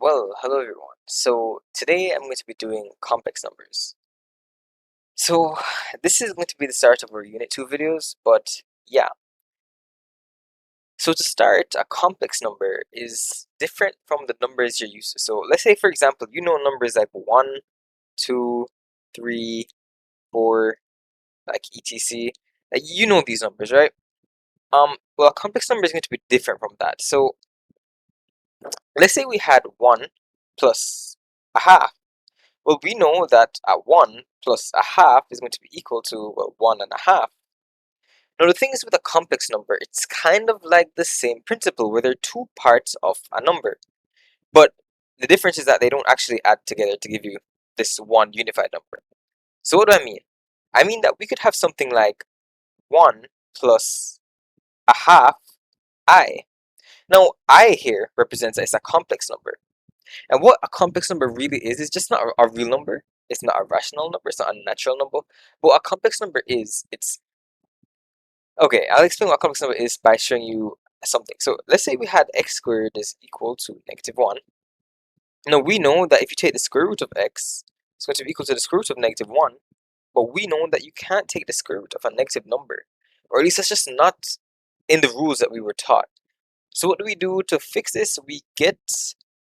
Well, hello everyone. So today I'm going to be doing complex numbers. So this is going to be the start of our Unit 2 videos, but yeah. So to start, a complex number is different from the numbers you're used to. So let's say, for example, you know numbers like 1, 2, 3, 4, like etc. Like, you know these numbers, right? Well, a complex number is going to be different from that. So let's say we had 1 plus a half. Well, we know that a 1 plus a half is going to be equal to, well, 1 and a half. Now, the thing is with a complex number, it's kind of like the same principle where there are two parts of a number. But the difference is that they don't actually add together to give you this one unified number. So what do I mean? I mean that we could have something like 1 plus a half I. Now, I here represents as a complex number. And what a complex number really is just not a real number. It's not a rational number. It's not a natural number. But what a complex number is, it's okay. I'll explain what a complex number is by showing you something. So let's say we had x squared is equal to -1. Now we know that if you take the square root of x, it's going to be equal to the square root of -1. But we know that you can't take the square root of a negative number, or at least that's just not in the rules that we were taught. So what do we do to fix this? We get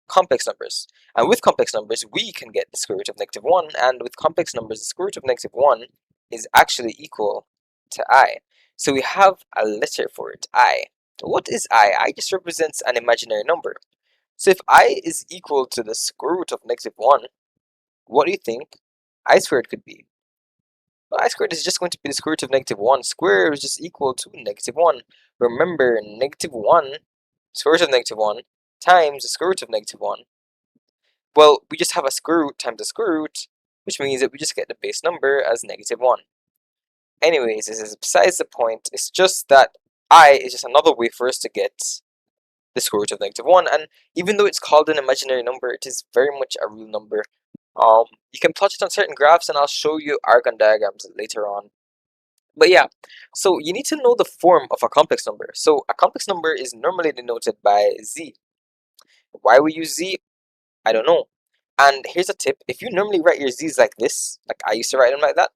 complex numbers. And with complex numbers, we can get the square root of -1. And with complex numbers, the square root of -1 is actually equal to I. So we have a letter for it, I. What is I? I just represents an imaginary number. So if I is equal to the square root of -1, what do you think I squared could be? Well, I squared is just going to be the square root of -1. Square is just equal to -1. Remember, -1, square root of -1, times the square root of -1. Well, we just have a square root times a square root, which means that we just get the base number as -1. Anyways, this is besides the point. It's just that I is just another way for us to get the square root of -1. And even though it's called an imaginary number, it is very much a real number. You can plot it on certain graphs, and I'll show you argon diagrams later on. But yeah, so you need to know the form of a complex number. So a complex number is normally denoted by z. Why we use z? I don't know. And here's a tip: if you normally write your z's like this, like I used to write them like that,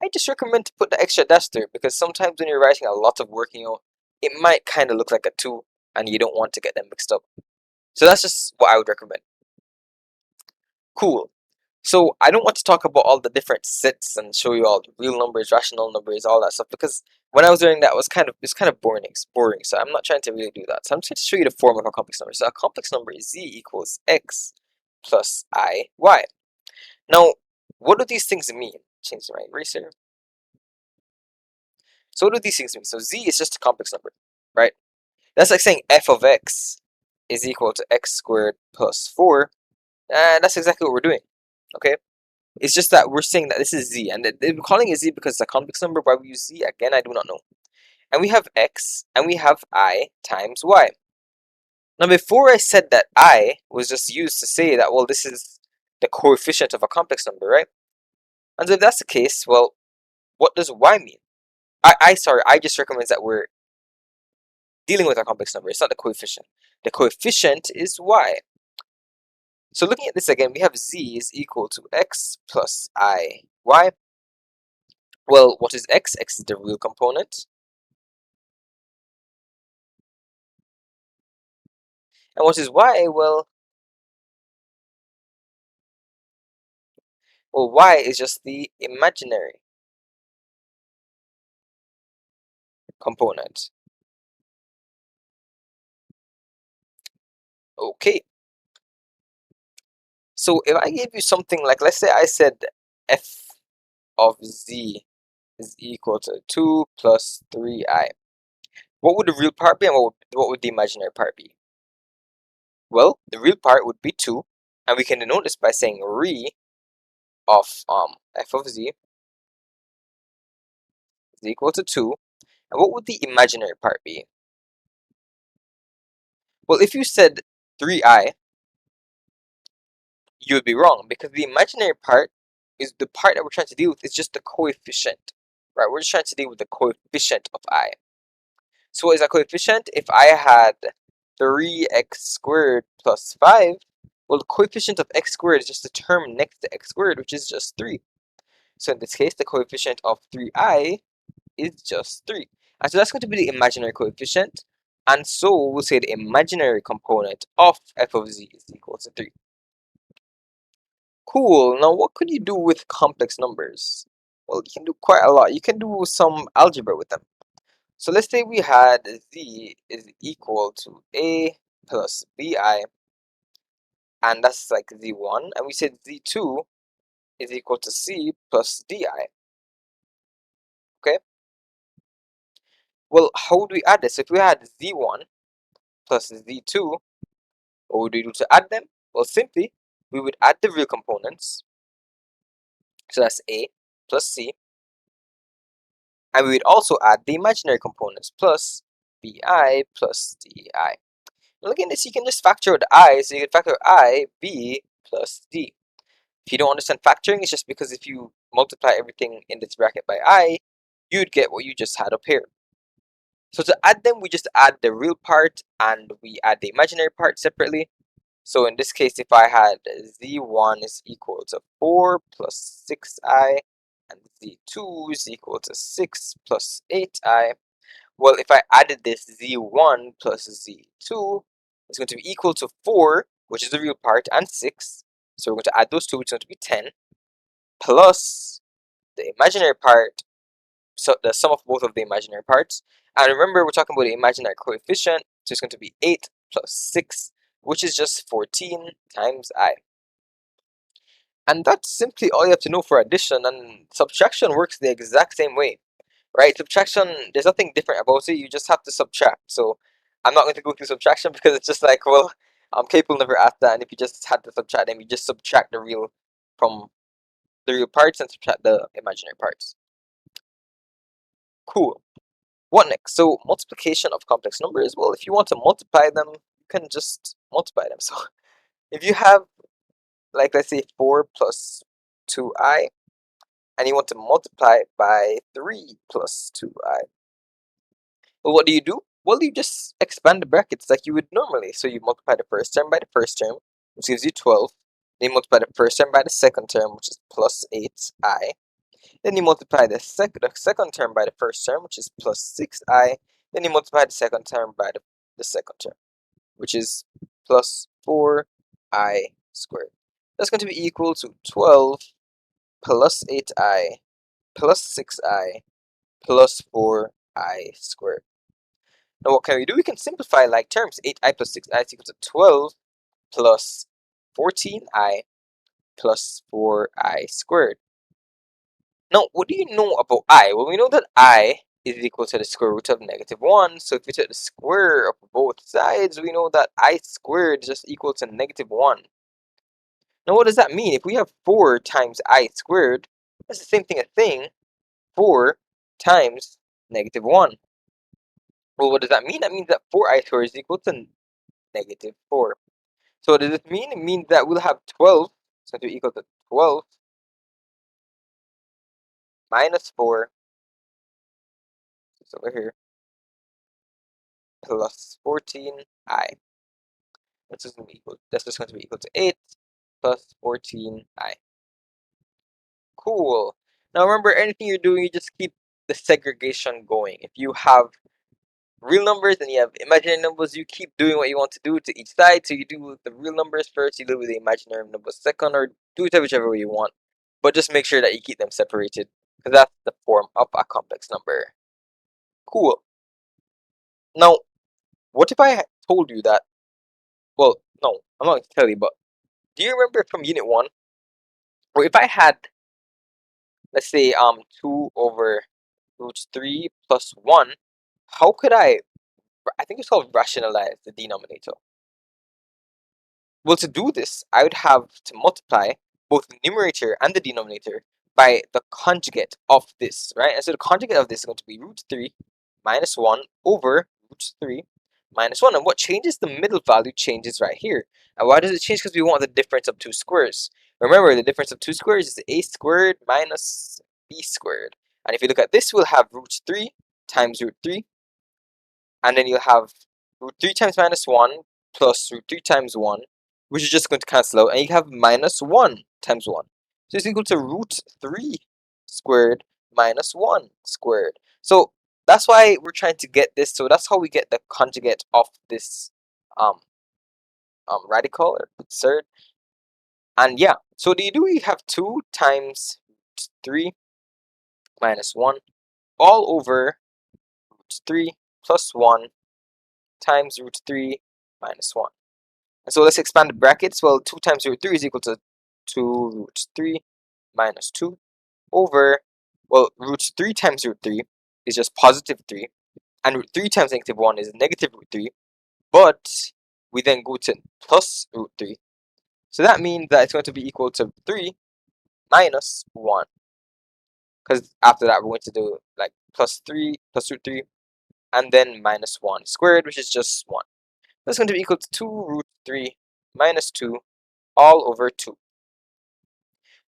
I just recommend to put the extra dash there, because sometimes when you're writing a lot of work, it might kind of look like a 2, and you don't want to get them mixed up. So that's just what I would recommend. Cool. So I don't want to talk about all the different sets and show you all the real numbers, rational numbers, all that stuff, because when I was doing that, it's kind of boring. It's boring. So I'm not trying to really do that. So I'm just going to show you the form of a complex number. So a complex number is z equals x plus I y. Now, what do these things mean? Change my eraser. So what do these things mean? So z is just a complex number, right? That's like saying f of x is equal to x squared plus 4. And that's exactly what we're doing. Okay? It's just that we're saying that this is z, and we're calling it z because it's a complex number. Why we use z, again, I do not know. And we have x, and we have I times y. Now, before I said that I was just used to say that, well, this is the coefficient of a complex number, right? And so if that's the case, well, what does y mean? Sorry, I just recommends that we're dealing with a complex number. It's not the coefficient. The coefficient is y. So looking at this again, we have z is equal to x plus I y. Well, what is x? X is the real component. And what is y? Well, y is just the imaginary component. Okay. So if I gave you something like, let's say I said f of z is equal to 2 plus 3i. What would the real part be, and what would the imaginary part be? Well, the real part would be 2, and we can denote this by saying re of f of z is equal to 2. And what would the imaginary part be? Well, if you said 3i, you would be wrong, because the imaginary part is the part that we're trying to deal with. Is just the coefficient, right? We're just trying to deal with the coefficient of I. So what is a coefficient? If I had 3x squared plus 5, Well, the coefficient of x squared is just the term next to x squared, which is just 3. So in this case, the coefficient of 3i is just 3. And so that's going to be the imaginary coefficient. And so we'll say the imaginary component of f of z is equal to 3. Cool. Now, what could you do with complex numbers? Well, you can do quite a lot. You can do some algebra with them. So let's say we had z is equal to a plus bi, and that's like z1, and we said z2 is equal to c plus di. Okay. Well, how would we add this? If we had z1 plus z2, what would we do to add them? Well, simply we would add the real components. So that's a plus c, and we would also add the imaginary components plus bi plus di. Look at this, you can just factor out the I, so you can factor I, B, plus D. If you don't understand factoring, it's just because if you multiply everything in this bracket by I, you'd get what you just had up here. So to add them, we just add the real part and we add the imaginary part separately. So in this case, if I had z1 is equal to 4 plus 6i, and z2 is equal to 6 plus 8i, well, if I added this z1 plus z2, it's going to be equal to 4, which is the real part, and 6. So we're going to add those two, which is going to be 10, plus the imaginary part, so the sum of both of the imaginary parts. And remember, we're talking about the imaginary coefficient, so it's going to be 8 plus 6, which is just 14 times I. And that's simply all you have to know for addition, and subtraction works the exact same way. Right? Subtraction, there's nothing different about it. You just have to subtract. So I'm not going to go through subtraction because it's just like, well, people never asked that. And if you just had to subtract them, you just subtract the real from the real parts and subtract the imaginary parts. Cool. What next? So multiplication of complex numbers. Well, if you want to multiply them, you can just multiply them. So if you have, like, let's say 4 plus 2i, and you want to multiply it by 3 plus 2i, well, what do? Well, you just expand the brackets like you would normally. So you multiply the first term by the first term, which gives you 12. Then you multiply the first term by the second term, which is plus 8i. Then you multiply the second term by the first term, which is plus 6i. Then you multiply the second term by the second term, which is plus 4i squared. That's going to be equal to 12 plus 8i plus 6i plus 4i squared. Now what can we do? We can simplify like terms. 8i plus 6i is equal to 12 plus 14i plus 4i squared. Now, what do you know about I? Well, we know that I is equal to the square root of -1. So if we take the square of both sides, we know that I squared is just equal to -1. Now, what does that mean? If we have 4 times I squared, that's the same thing as saying 4 times -1. Well, what does that mean? That means that 4i squared is equal to -4. So what does this mean? It means that we'll have 12, so to equal to 12 minus 4, so over here, plus 14i. That's just going to be equal to 8 plus 14i. Cool. Now remember, anything you're doing, you just keep the segregation going. If you have real numbers and you have imaginary numbers, you keep doing what you want to do to each side. So you do the real numbers first, you do with the imaginary numbers second, or do it whichever way you want. But just make sure that you keep them separated, because that's the form of a complex number. Cool. Now, what if I told you that, well, no, I'm not going to tell you, but do you remember from Unit 1, or if I had, let's say, 2 over root 3 plus 1, how could I think it's called rationalize the denominator. Well, to do this, I would have to multiply both the numerator and the denominator by the conjugate of this, right? And so the conjugate of this is going to be root 3 minus 1 over root 3 minus 1. And what changes? The middle value changes right here. And why does it change? Because we want the difference of two squares. Remember, the difference of two squares is a squared minus b squared. And if you look at this, we'll have root 3 times root 3. And then you'll have root 3 times minus 1 plus root 3 times 1 which is just going to cancel out, and you have minus 1 times 1. So it's equal to root 3 squared minus 1 squared. So that's why we're trying to get this. So that's how we get the conjugate of this um, radical or third. And yeah, so do we have 2 times 3 minus 1 all over root 3 plus 1 times root 3 minus 1. And so let's expand the brackets. Well, 2 times root 3 is equal to 2 root 3 minus 2 over, well, root 3 times root 3 is just positive 3, and root 3 times negative 1 is negative root 3, but we then go to plus root 3. So that means that it's going to be equal to 3 minus 1, because after that we're going to do like plus 3 plus root 3 and then minus 1 squared, which is just 1. That's going to be equal to 2 root 3 minus 2 all over 2.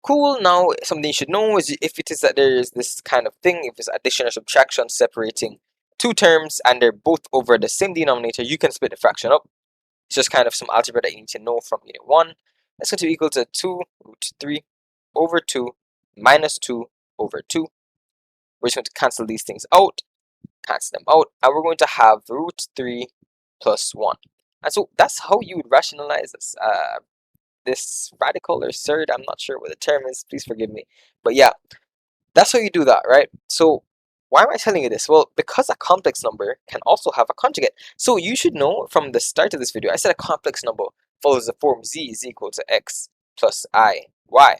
Cool. Now something you should know is if it is that there is this kind of thing, if it's addition or subtraction separating two terms and they're both over the same denominator, you can split the fraction up. It's just kind of some algebra that you need to know from unit 1. That's going to be equal to 2 root 3 over 2 minus 2 over 2. We're just going to cancel these things out, and we're going to have root 3 plus 1. And so that's how you would rationalize this radical or surd. I'm not sure what the term is, please forgive me. But yeah, that's how you do that, right? So why am I telling you this? Well, because a complex number can also have a conjugate. So you should know from the start of this video, I said a complex number follows the form z is equal to x plus I y.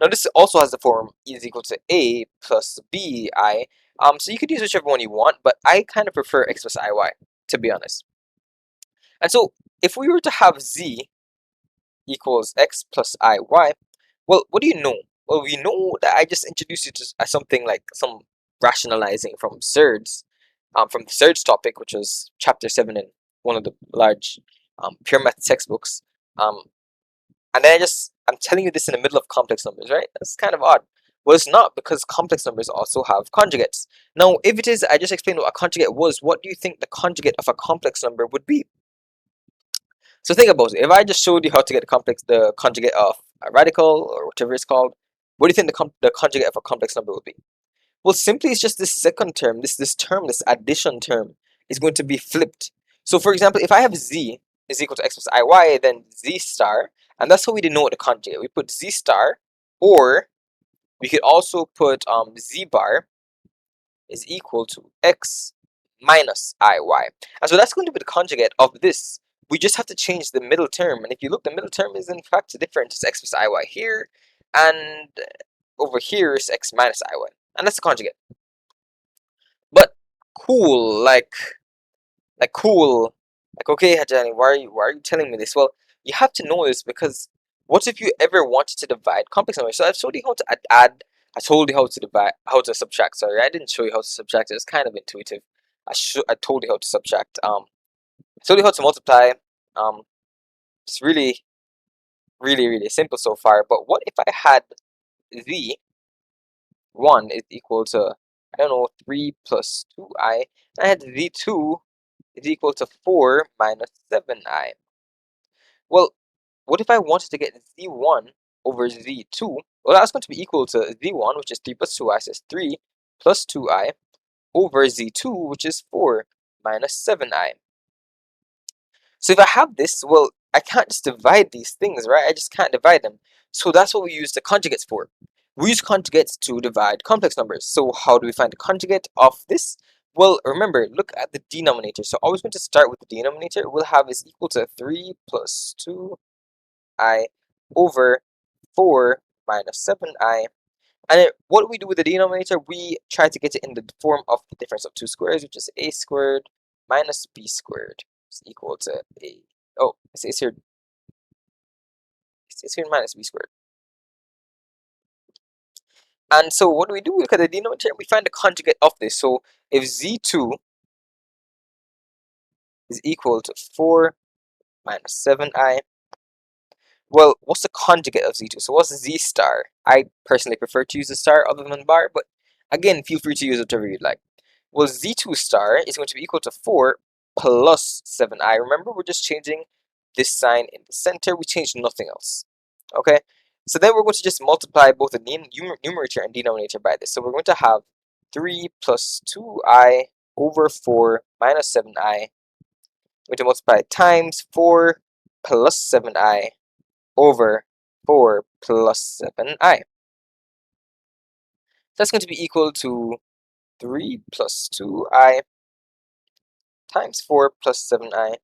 Now this also has the form e is equal to a plus b I. So you could use whichever one you want, but I kind of prefer x plus I y, to be honest. And so if we were to have z equals x plus I y, well, what do you know? Well, we know that I just introduced you to something like some rationalizing from surds, from the surds topic, which was chapter 7 in one of the large pure math textbooks. And then I'm telling you this in the middle of complex numbers, right? That's kind of odd. Well, it's not, because complex numbers also have conjugates. Now, if it is, I just explained what a conjugate was, what do you think the conjugate of a complex number would be? So think about it. If I just showed you how to get the conjugate of a radical or whatever it's called, what do you think the conjugate of a complex number would be? Well, simply it's just this second term, this addition term is going to be flipped. So for example, if I have z is equal to x plus iy, then z star, and that's how we denote the conjugate. We put z star, or we could also put z bar is equal to x minus iy. And so that's going to be the conjugate of this. We just have to change the middle term. And if you look, the middle term is in fact different. It's x plus iy here, and over here is x minus iy. And that's the conjugate. But cool, cool. Like, okay, Hajani, why are you telling me this? Well, you have to know this, because what if you ever wanted to divide complex numbers? So I've showed you how to add. I told you how to divide, how to subtract. Sorry, I didn't show you how to subtract. It was kind of intuitive. I told you how to subtract. I told you how to multiply. It's really, really, really simple so far. But what if I had z1 is equal to, I don't know, 3 plus 2i, and I had z2 is equal to 4 minus 7i. Well, what if I wanted to get z1 over z2? Well, that's going to be equal to z1, which is 3 plus 2i, so it's 3 plus 2i, over z2, which is 4 minus 7i. So if I have this, well, I can't just divide these things, right? I just can't divide them. So that's what we use the conjugates for. We use conjugates to divide complex numbers. So how do we find the conjugate of this? Well, remember, look at the denominator. So always going to start with the denominator. We'll have is equal to 3 plus 2i over 4 minus 7i. And what do we do with the denominator? We try to get it in the form of the difference of two squares, which is a squared minus b squared is equal to a. Oh, it's here. It's here minus b squared. And so what do? We look at the denominator and we find the conjugate of this. So if z2 is equal to 4 minus 7i, well, what's the conjugate of z2? So what's z star? I personally prefer to use the star other than bar, but again, feel free to use whatever you'd like. Well, z2 star is going to be equal to 4 plus 7i. Remember, we're just changing this sign in the center. We change nothing else. Okay, so then we're going to just multiply both the numerator and denominator by this. So we're going to have 3 plus 2i over 4 minus 7i. We're going to multiply times 4 plus 7i over 4 plus 7i. That's going to be equal to 3 plus 2i times 4 plus 7i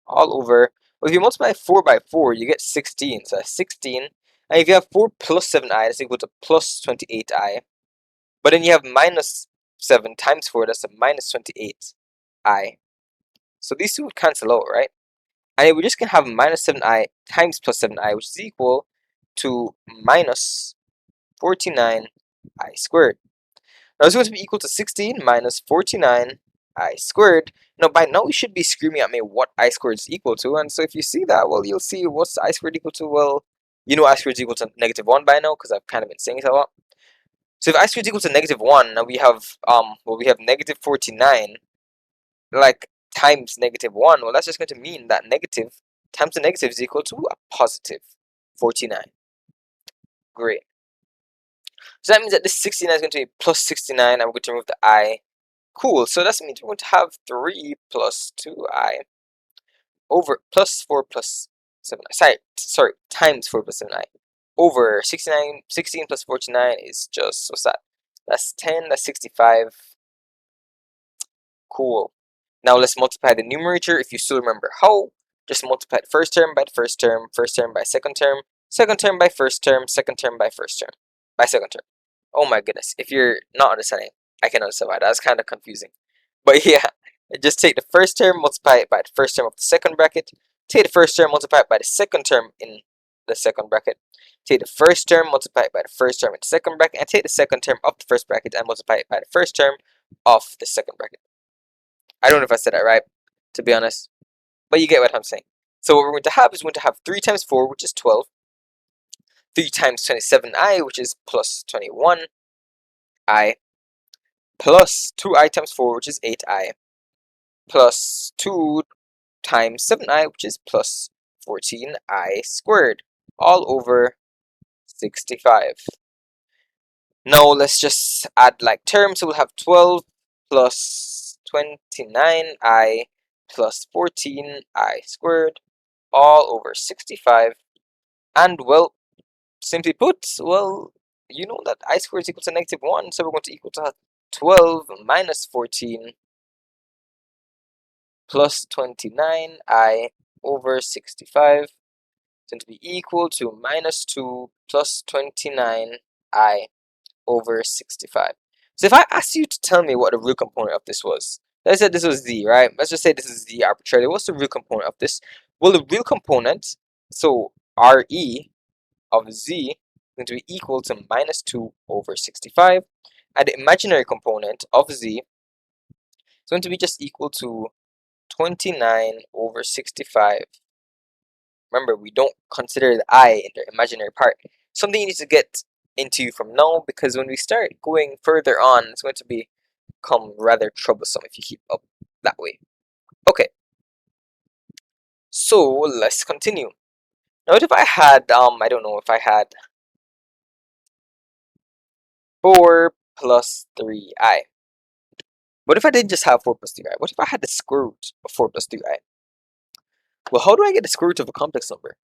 all over. Well, if you multiply 4 by 4, you get 16. So that's 16. And if you have 4 plus 7i, that's equal to plus 28i. But then you have minus 7 times 4, that's a minus 28i. So these two would cancel out, right? And we're just going to have minus 7i times plus 7i, which is equal to minus 49i squared. Now it's going to be equal to 16 minus 49i squared. Now by now you should be screaming at me what I squared is equal to. And so if you see that, well, you'll see what's I squared equal to. Well, you know I squared is equal to negative 1 by now because I've kind of been saying it a lot. So if I squared is equal to negative 1, now we have negative 49 like times negative 1. Well, that's just going to mean that negative times the negative is equal to a positive 49. Great. So that means that this 69 is going to be plus 69, and we're going to remove the I. Cool, so that means we're going to have 3 plus 2i over plus 4 plus 7i. Sorry, times 4 plus 7i. Over 69, 16 plus 49 is just, what's that? That's 10, that's 65. Cool. Now let's multiply the numerator. If you still remember how, just multiply the first term by the first term by second term by first term, second term by first term, by second term. Oh my goodness, if you're not understanding, I can understand why. That's kind of confusing. But yeah, just take the first term, multiply it by the first term of the second bracket. Take the first term, multiply it by the second term in the second bracket. Take the first term, multiply it by the first term in the second bracket. And take the second term of the first bracket and multiply it by the first term of the second bracket. I don't know if I said that right, to be honest. But you get what I'm saying. So what we're going to have is we're going to have 3 times 4, which is 12. 3 times 27i, which is plus 21i. Plus 2i times 4, which is 8i. Plus 2 times 7i, which is plus 14i squared. All over 65. Now let's just add like terms. So we'll have 12 plus 29i plus 14i squared all over 65. And well, simply put, well, you know that I squared is equal to negative 1, so we're going to equal to 12 minus 14 plus 29i over 65 is going to be equal to minus 2 plus 29i over 65. So if I asked you to tell me what the real component of this was, let's say this was z, right? Let's just say this is z arbitrarily. What's the real component of this? Well, the real component, so re of z is going to be equal to minus 2 over 65. And the imaginary component of z is going to be just equal to 29 over 65. Remember, we don't consider the I in the imaginary part. Something you need to get into from now, because when we start going further on, it's going to become rather troublesome if you keep up that way. Okay, so let's continue. Now, what if I had, I don't know, if I had 4 plus 3i? What if I didn't just have 4 plus 3i? What if I had the square root of 4 plus 3i? Well, how do I get the square root of a complex number?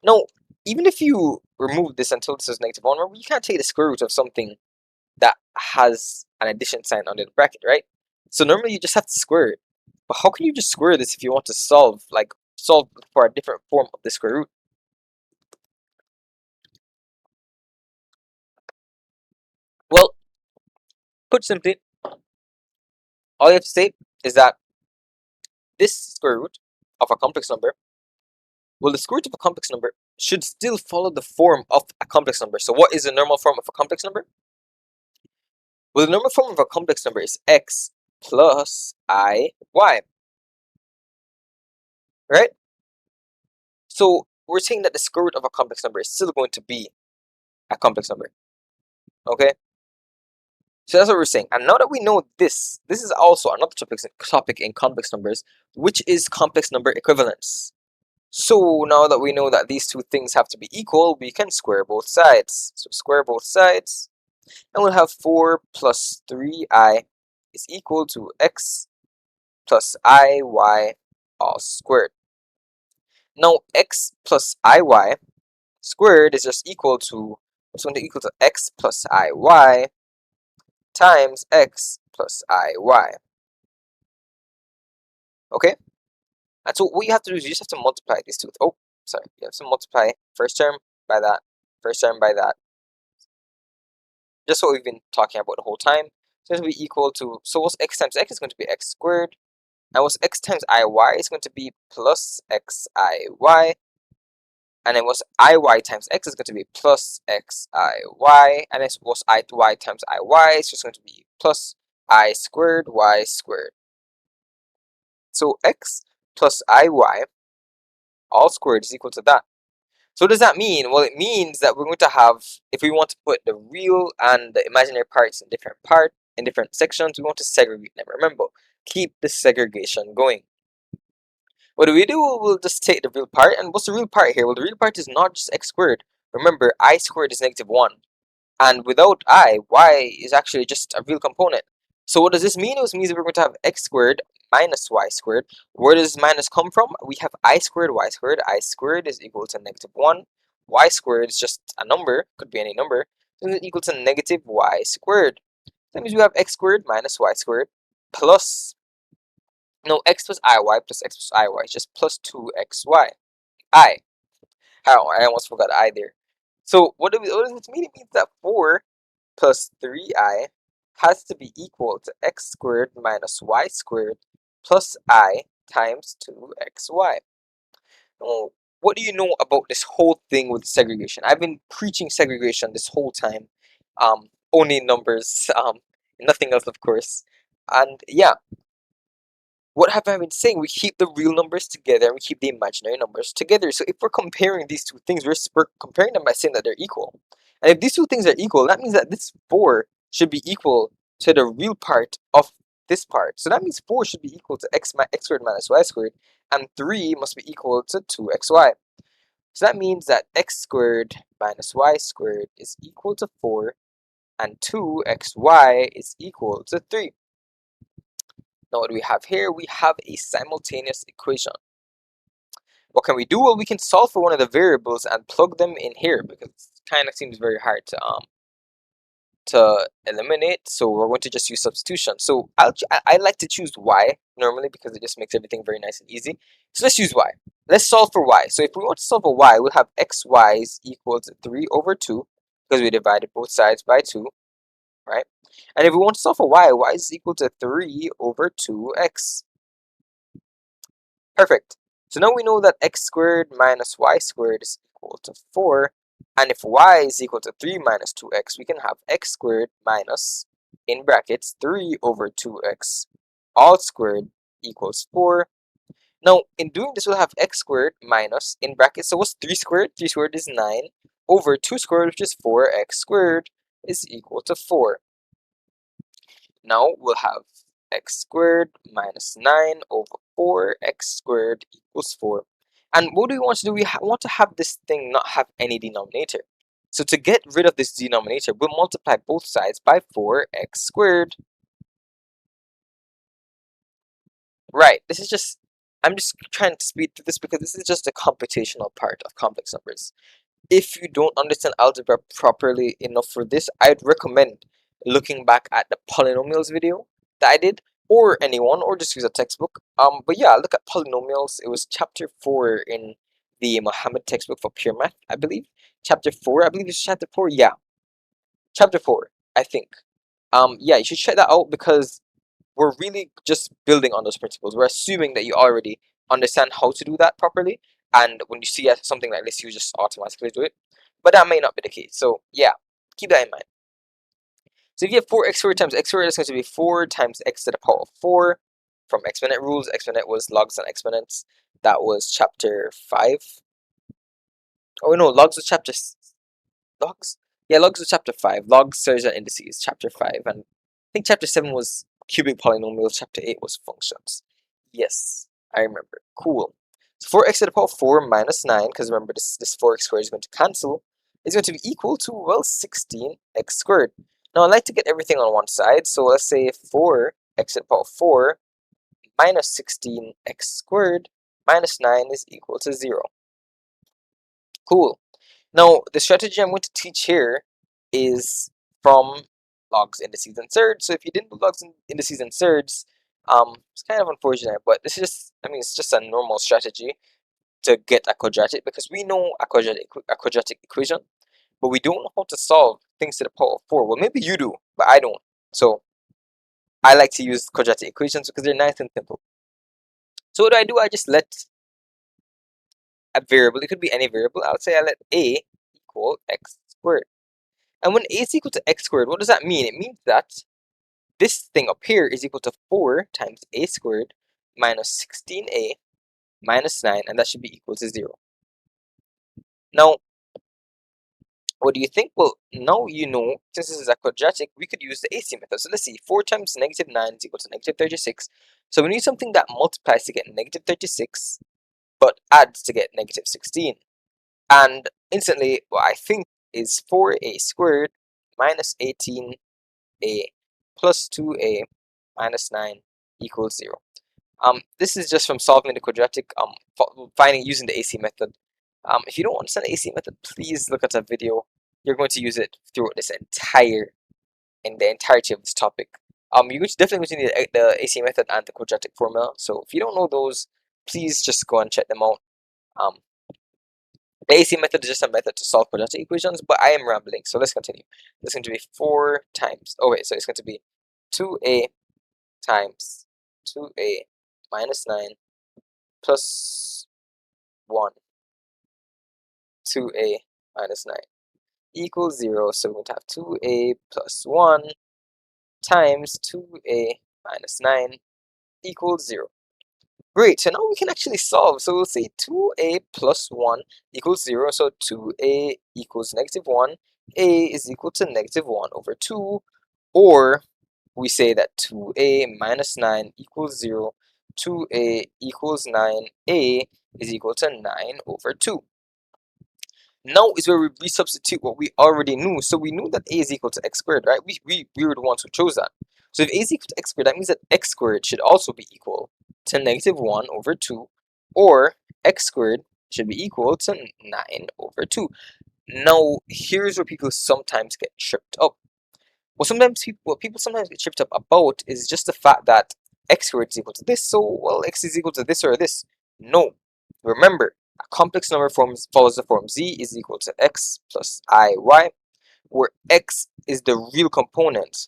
Now, even if you remove this until this is negative 1, remember, you can't take the square root of something that has an addition sign under the bracket, right? So normally you just have to square it. But how can you just square this if you want to solve for a different form of the square root? Well, put simply, all you have to say is that this square root of a complex number, well, the square root of a complex number should still follow the form of a complex number. So what is the normal form of a complex number? Well, the normal form of a complex number is x plus I y, right? So we're saying that the square root of a complex number is still going to be a complex number, okay? So that's what we're saying. And now that we know this is also another topic in complex numbers, which is complex number equivalence. So now that we know that these two things have to be equal, we can square both sides. So square both sides, and we'll have 4 plus 3i is equal to x plus iy all squared. Now x plus iy squared is just equal to, it's going to equal to x plus iy times x plus iy. Okay? And so what you have to do is you just have to multiply these two. Oh, sorry. You have to multiply first term by that, first term by that. Just what we've been talking about the whole time. So it's going to be equal to, so what's x times x is going to be x squared. And what's x times iy is going to be plus xiy. And then what's iy times x is going to be plus xiy. And then what's iy times iy is just going to be plus I squared y squared. So x plus iy all squared is equal to that. So what does that mean? Well, it means that we're going to have, if we want to put the real and the imaginary parts in different sections, we want to segregate them. Remember, keep the segregation going. What do? We'll just take the real part. And what's the real part here? Well, the real part is not just x squared. Remember, I squared is -1. And without I, y is actually just a real component. So what does this mean? It means that we're going to have x squared minus y squared. Where does minus come from? We have I squared, y squared. I squared is equal to -1. Y squared is just a number, could be any number. So it's equal to negative y squared. That means we have x squared minus y squared plus, no, x plus iy plus x plus iy is just plus 2xy. I almost forgot I there. So what does this mean? It means that 4 plus 3i has to be equal to x squared minus y squared plus I times 2xy. Now, what do you know about this whole thing with segregation? I've been preaching segregation this whole time. Only numbers, nothing else, of course. And yeah, what have I been saying? We keep the real numbers together and we keep the imaginary numbers together. So if we're comparing these two things, we're comparing them by saying that they're equal. And if these two things are equal, that means that this 4 should be equal to the real part of this part. So that means 4 should be equal to x squared minus y squared, and 3 must be equal to 2xy. So that means that x squared minus y squared is equal to 4, and 2xy is equal to 3. Now what do we have here? We have a simultaneous equation. What can we do? Well, we can solve for one of the variables and plug them in here because it kind of seems very hard to eliminate. So we're going to just use substitution. So I like to choose y normally because it just makes everything very nice and easy. So let's use y. Let's solve for y. So if we want to solve for y, we'll have xy is equal to 3 over 2 because we divided both sides by 2, right? And if we want to solve for y, y is equal to 3 over 2x. Perfect. So now we know that x squared minus y squared is equal to 4. And if y is equal to 3 minus 2x, we can have x squared minus, in brackets, 3 over 2x all squared equals 4. Now, in doing this, we'll have x squared minus, in brackets, so what's 3 squared? 3 squared is 9 over 2 squared, which is 4x squared, is equal to 4. Now we'll have x squared minus 9 over 4x squared equals 4. And what do we want to do? We want to have this thing not have any denominator. So to get rid of this denominator, we'll multiply both sides by 4x squared. Right, this is just, I'm just trying to speed through this because this is just a computational part of complex numbers. If you don't understand algebra properly enough for this, I'd recommend looking back at the polynomials video that I did, or anyone, or just use a textbook. But yeah, look at polynomials. It was chapter 4 in the Muhammad textbook for pure math, I believe. Chapter 4, I believe it's chapter 4. Yeah, chapter 4, I think. Yeah, you should check that out because we're really just building on those principles. We're assuming that you already understand how to do that properly, and when you see something like this, you just automatically do it. But that may not be the case. So yeah, keep that in mind. So if you have 4x squared times x squared, it's going to be 4 times x to the power of 4. From exponent rules, exponent was logs and exponents. That was chapter 5. Oh no, logs was chapter logs. Yeah, logs was chapter 5. Logs, series, and indices, chapter 5, and think chapter 7 was cubic polynomials, chapter 8 was functions. Yes, I remember. Cool. So 4x to the power 4 minus 9, because remember this 4x squared is going to cancel, is going to be equal to, well, 16x squared. Now I like to get everything on one side, so let's say 4x to the power 4 minus 16x squared minus 9 is equal to 0. Cool. Now, the strategy I'm going to teach here is from logs, indices, and surds. So if you didn't do logs, indices, and surds, it's kind of unfortunate, but this is just, I mean, it's just a normal strategy to get a quadratic, because we know a quadratic equation, but we don't know how to solve things to the power of 4. Well, maybe you do, but I don't. So I like to use quadratic equations because they're nice and simple. So what do? I just let a variable, it could be any variable, I would say I let a equal x squared. And when a is equal to x squared, what does that mean? It means that this thing up here is equal to 4 times a squared minus 16a minus 9, and that should be equal to 0. Now, what do you think? Well, now you know, since this is a quadratic, we could use the AC method. So let's see, 4 times negative 9 is equal to negative 36. So we need something that multiplies to get negative 36, but adds to get negative 16. And instantly, what I think is 4a squared minus 18a plus 2a minus 9 equals 0. This is just from solving the quadratic, finding using the AC method. If you don't understand the AC method, please look at a video. You're going to use it throughout in the entirety of this topic. You're definitely going to need the AC method and the quadratic formula. So if you don't know those, please just go and check them out. Um, the AC method is just a method to solve quadratic equations, but I am rambling, so let's continue. It's going to be 4 times, oh wait, so it's going to be 2a times 2a minus 9 plus 1, 2a minus 9 equals 0. So we're going to have 2a plus 1 times 2a minus 9 equals 0. Great, so now we can actually solve. So we'll say 2a plus 1 equals 0. So 2a equals negative 1. A is equal to negative 1 over 2. Or we say that 2a minus 9 equals 0. 2a equals 9. A is equal to 9 over 2. Now is where we resubstitute what we already knew. So we knew that a is equal to x squared, right? We were the ones who chose that. So if a is equal to x squared, that means that x squared should also be equal to negative 1 over 2, or x squared should be equal to 9 over 2. Now, here's where people sometimes get tripped up. What people sometimes get tripped up about is just the fact that x squared is equal to this, so, well, x is equal to this or this. No. Remember, a complex number follows the form z is equal to x plus iy, where x is the real component.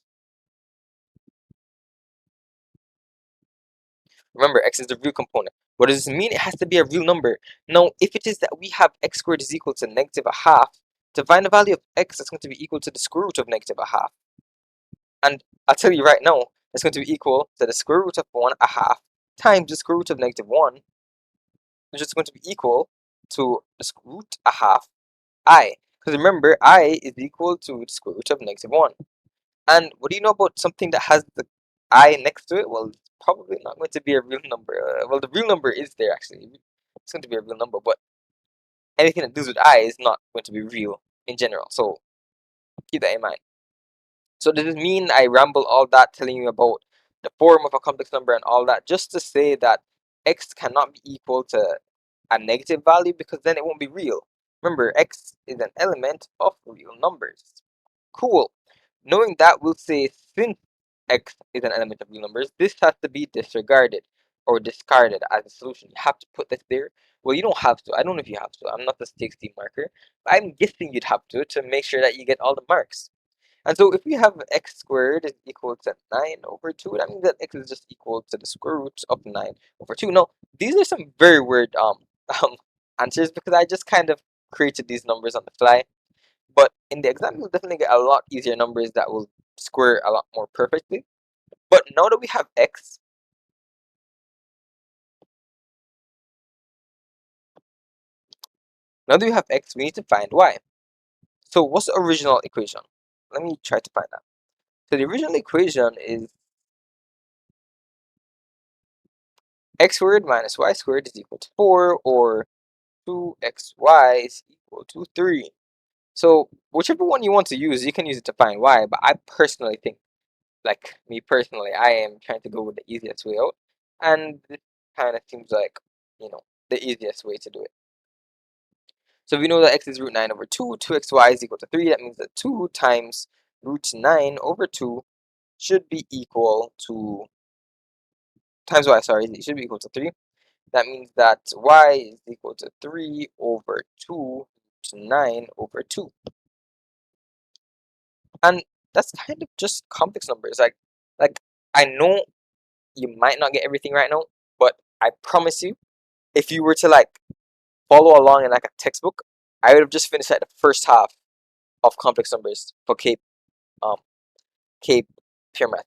Remember, x is the real component. What does this mean? It has to be a real number. Now, if it is that we have x squared is equal to negative a half, to find the value of x, that's going to be equal to the square root of negative a half. And I'll tell you right now, it's going to be equal to the square root of 1 a half times the square root of negative 1, which is going to be equal to the square root a half I. Because remember, I is equal to the square root of negative 1. And what do you know about something that has the I next to it? Well, it's probably not going to be a real number. Well, the real number is there, actually. It's going to be a real number, but anything that deals with I is not going to be real in general. So keep that in mind. So does this mean I ramble all that telling you about the form of a complex number and all that just to say that x cannot be equal to a negative value, because then it won't be real. Remember, x is an element of real numbers. Cool. Knowing that, we'll say since x is an element of real numbers, this has to be disregarded or discarded as a solution. You have to put this there. Well, you don't have to. I don't know if you have to. I'm not the TXT marker. But I'm guessing you'd have to make sure that you get all the marks. And so if we have x squared is equal to 9 over 2, that means that x is just equal to the square root of 9 over 2. Now, these are some very weird um, answers, because I just kind of created these numbers on the fly. But in the exam, you'll definitely get a lot easier numbers that will square a lot more perfectly. But now that we have x, we need to find y. So what's the original equation? Let me try to find that. So the original equation is x squared minus y squared is equal to 4, or 2xy is equal to 3. So whichever one you want to use, you can use it to find y, but I personally think, like me personally, I am trying to go with the easiest way out, and this kind of seems like, the easiest way to do it. So we know that x is root 9 over 2, 2xy is equal to 3, that means that 2 times root 9 over 2 should be equal to, times y, sorry, it should be equal to 3. That means that y is equal to 3 over 2 to 9 over 2. And that's kind of just complex numbers. Like I know you might not get everything right now, but I promise you, if you were to like follow along in like a textbook, I would have just finished like the first half of complex numbers for um Cape Pure Math.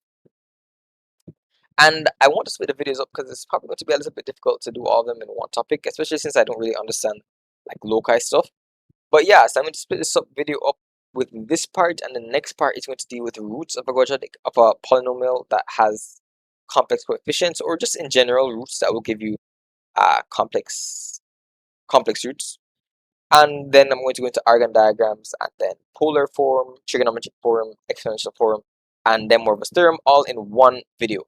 And I want to split the videos up because it's probably going to be a little bit difficult to do all of them in one topic, especially since I don't really understand like loci stuff. But yeah, so I'm going to split this video up with this part, and the next part is going to deal with the roots of a quadratic, of a polynomial that has complex coefficients, or just in general roots that will give you complex roots. And then I'm going to go into Argand diagrams, and then polar form, trigonometric form, exponential form, and then Morpheus theorem, all in one video.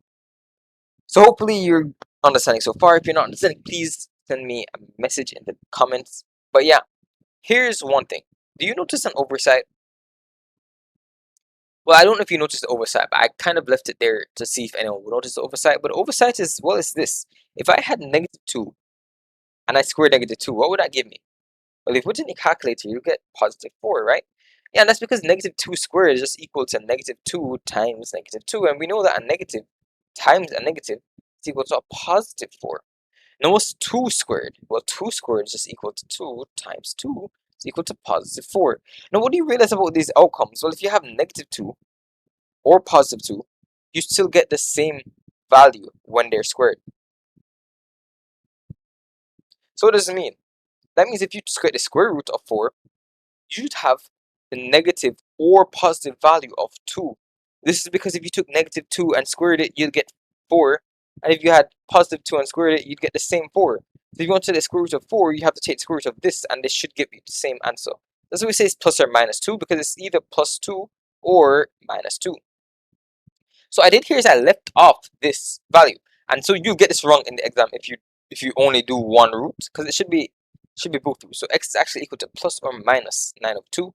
So hopefully you're understanding so far. If you're not understanding, please send me a message in the comments. But yeah, here's one thing. Do you notice an oversight? Well, I don't know if you noticed the oversight, but I kind of left it there to see if anyone would notice the oversight. But the oversight is, well, it's this. If I had negative 2 and I squared negative 2, what would that give me? Well, if you put it in your calculator, you get positive 4, right? Yeah, and that's because negative 2 squared is just equal to negative 2 times negative 2. And we know that a negative times a negative is equal to a positive 4. Now what's 2 squared? Well, 2 squared is just equal to 2 times 2 is equal to positive 4. Now what do you realize about these outcomes? Well, if you have negative 2 or positive 2, you still get the same value when they're squared. So what does it mean? That means if you square the square root of 4, you should have the negative or positive value of 2. This is because if you took negative 2 and squared it, you'd get 4. And if you had positive 2 and squared it, you'd get the same 4. So if you want to take the square root of 4, you have to take the square root of this, and this should give you the same answer. That's why we say it's plus or minus 2, because it's either plus 2 or minus 2. So I did here is I left off this value. And so you get this wrong in the exam if you only do one root, because it should be both roots. So x is actually equal to plus or minus 9 over 2.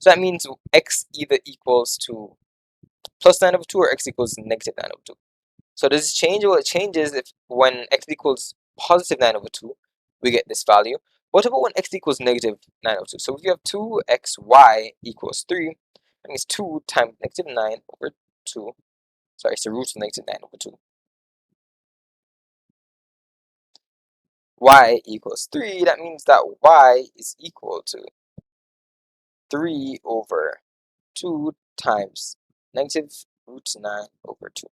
So that means x either equals to plus 9 over 2 or x equals negative 9 over 2. So does this change? Well, it changes if when x equals positive 9 over 2, we get this value. What about when x equals negative 9 over 2? So if you have 2xy equals 3, that means 2 times negative 9 over 2. Sorry, it's the root of negative 9 over 2. Y equals 3, that means that y is equal to 3 over 2 times negative root 9 over 2.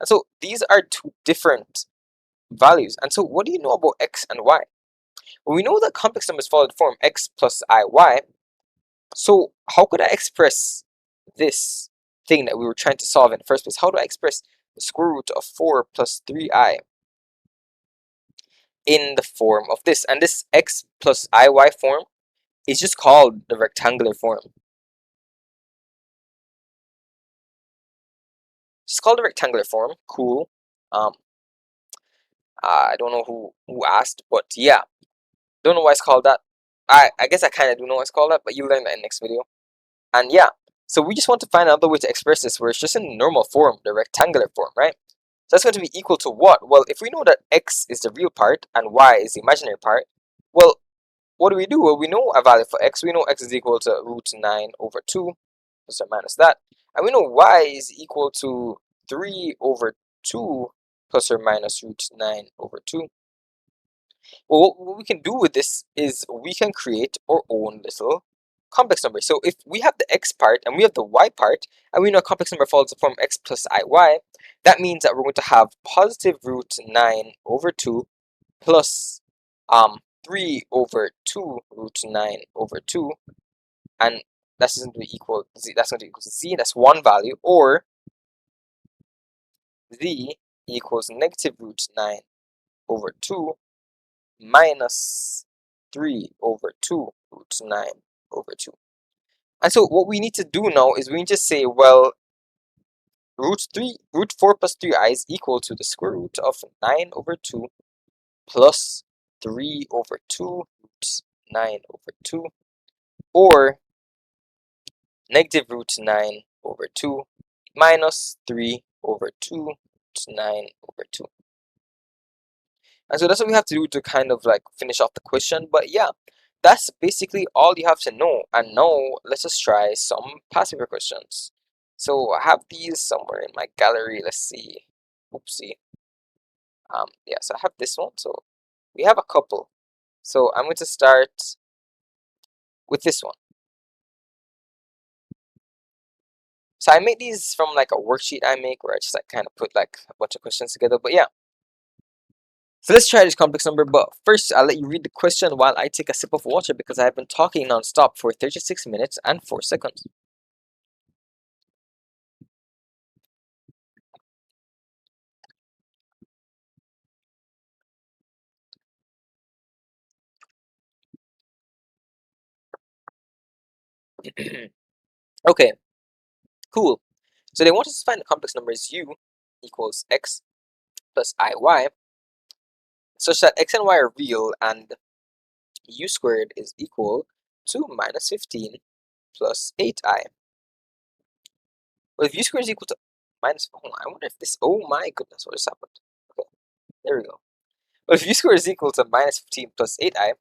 And so these are two different values. And so what do you know about x and y? Well, we know that complex numbers follow the form x plus iy. So how could I express this thing that we were trying to solve in the first place? How do I express the square root of 4 plus 3i in the form of this? And this x plus iy form is just called the rectangular form. It's called the rectangular form. Cool. I don't know who asked, but yeah, don't know why it's called that. I guess I kind of do know why it's called that, but you'll learn that in the next video. And yeah, so we just want to find another way to express this where it's just in normal form, the rectangular form, right? So that's going to be equal to what? Well, if we know that x is the real part and y is the imaginary part, well, what do? Well, we know a value for x. We know x is equal to root 9 over 2, plus or minus that. And we know y is equal to 3 over 2, plus or minus root 9 over 2. Well, what we can do with this is we can create our own little complex number. So if we have the x part and we have the y part, and we know a complex number follows the form x plus iy, that means that we're going to have positive root 9 over 2 plus 3 over 2 root 9 over 2. And that's going to be equal z. That's going to equal to z. That's one value, or z equals negative root 9 over 2 minus 3 over 2 root 9 over 2. And so what we need to do now is we need to say, well, root 4 plus 3i is equal to the square root of 9 over 2 plus 3 over 2 root 9 over 2, or negative root 9 over 2 minus 3 over 2 root 9 over 2. And so that's what we have to do to kind of like finish off the question. But yeah, that's basically all you have to know. And now let's just try some past paper questions. So I have these somewhere in my gallery. Let's see. Oopsie. Yeah, so I have this one. So we have a couple. So I'm going to start with this one. So I made these from like a worksheet I make where I just like kind of put like a bunch of questions together. But yeah. So let's try this complex number, but first I'll let you read the question while I take a sip of water because I've been talking non-stop for 36 minutes and 4 seconds. Okay, cool. So they want us to find the complex numbers u equals x plus iy such that x and y are real and u squared is equal to minus 15 plus 8i. Well, if u squared is equal to minus, oh, I wonder if this, oh my goodness, what just happened? Okay, there we go. Well, if u squared is equal to minus 15 plus 8i,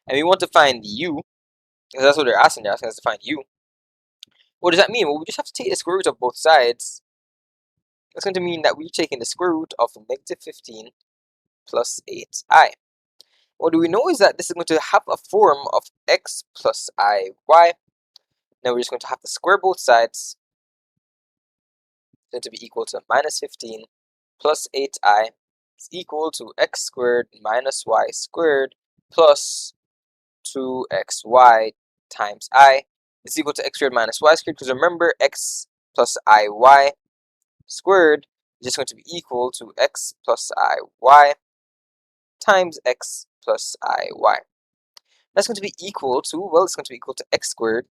and we want to find u, because that's what they're asking us to find u, what does that mean? Well, we just have to take the square root of both sides. That's going to mean that we're taking the square root of negative 15 plus 8i. What do we know is that this is going to have a form of x plus iy. Now we're just going to have to square both sides. It's going to be equal to minus 15 plus 8i is equal to x squared minus y squared plus 2xy times I is equal to x squared minus y squared, because remember x plus iy squared is just going to be equal to x plus iy times x plus iy. That's going to be equal to, well, it's going to be equal to x squared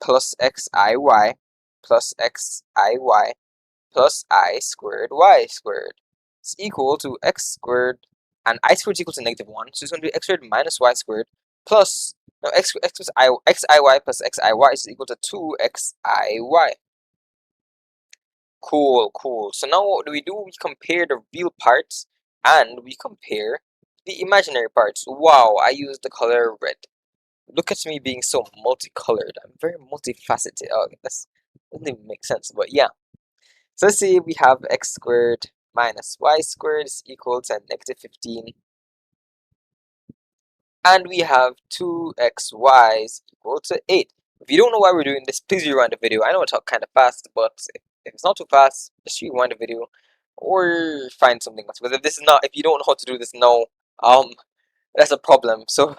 plus xiy plus xiy plus I squared y squared. It's equal to x squared, and I squared is equal to negative 1, so it's going to be x squared minus y squared plus, no, x plus xiy plus xiy is equal to 2xiy. Cool, cool. So now what do? We compare the real parts and we compare the imaginary parts. Wow, I used the color red. Look at me being so multicolored. I'm very multifaceted. Oh, that doesn't even make sense, but yeah. So let's say we have x squared minus y squared is equal to negative 15. And we have 2xy is equal to 8. If you don't know why we're doing this, please rewind the video. I know I talk kind of fast, but if it's not too fast, just rewind the video or find something else. But if this is not, if you don't know how to do this now, that's a problem. So you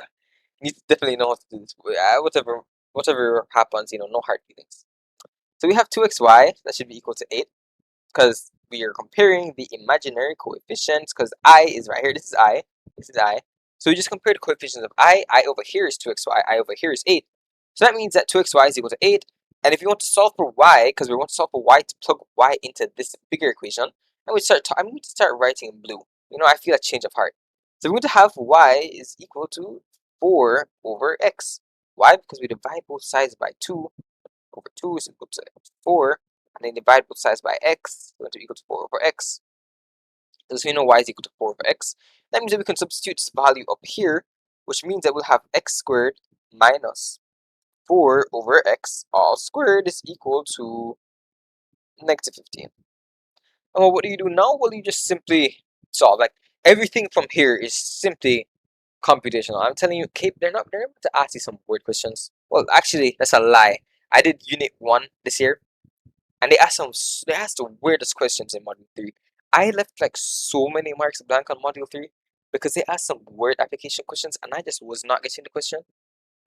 need to definitely know how to do this. Whatever happens, no hard feelings. So we have 2xy, that should be equal to 8, because we are comparing the imaginary coefficients, because I is right here, this is I, this is I. So we just compare the coefficients of I over here is 2xy, I over here is 8. So that means that 2xy is equal to 8, and if you want to solve for y, because we want to solve for y, to plug y into this bigger equation, I'm going to start writing in blue. I feel a change of heart. So we're going to have y is equal to 4 over x. Why? Because we divide both sides by 2, over 2 is equal to 4, and then divide both sides by x, is going to be equal to 4 over x. So we know y is equal to 4 over x. That means that we can substitute this value up here, which means that we'll have x squared minus 4 over x all squared is equal to negative 15. And what do you do now? Well, you just simply solve. Like, everything from here is simply computational. I'm telling you, Cape, they're not going to ask you some weird questions. Well, actually, that's a lie. I did Unit 1 this year, and they asked the weirdest questions in Module 3. I left like so many marks blank on Module 3 because they asked some weird application questions, and I just was not getting the question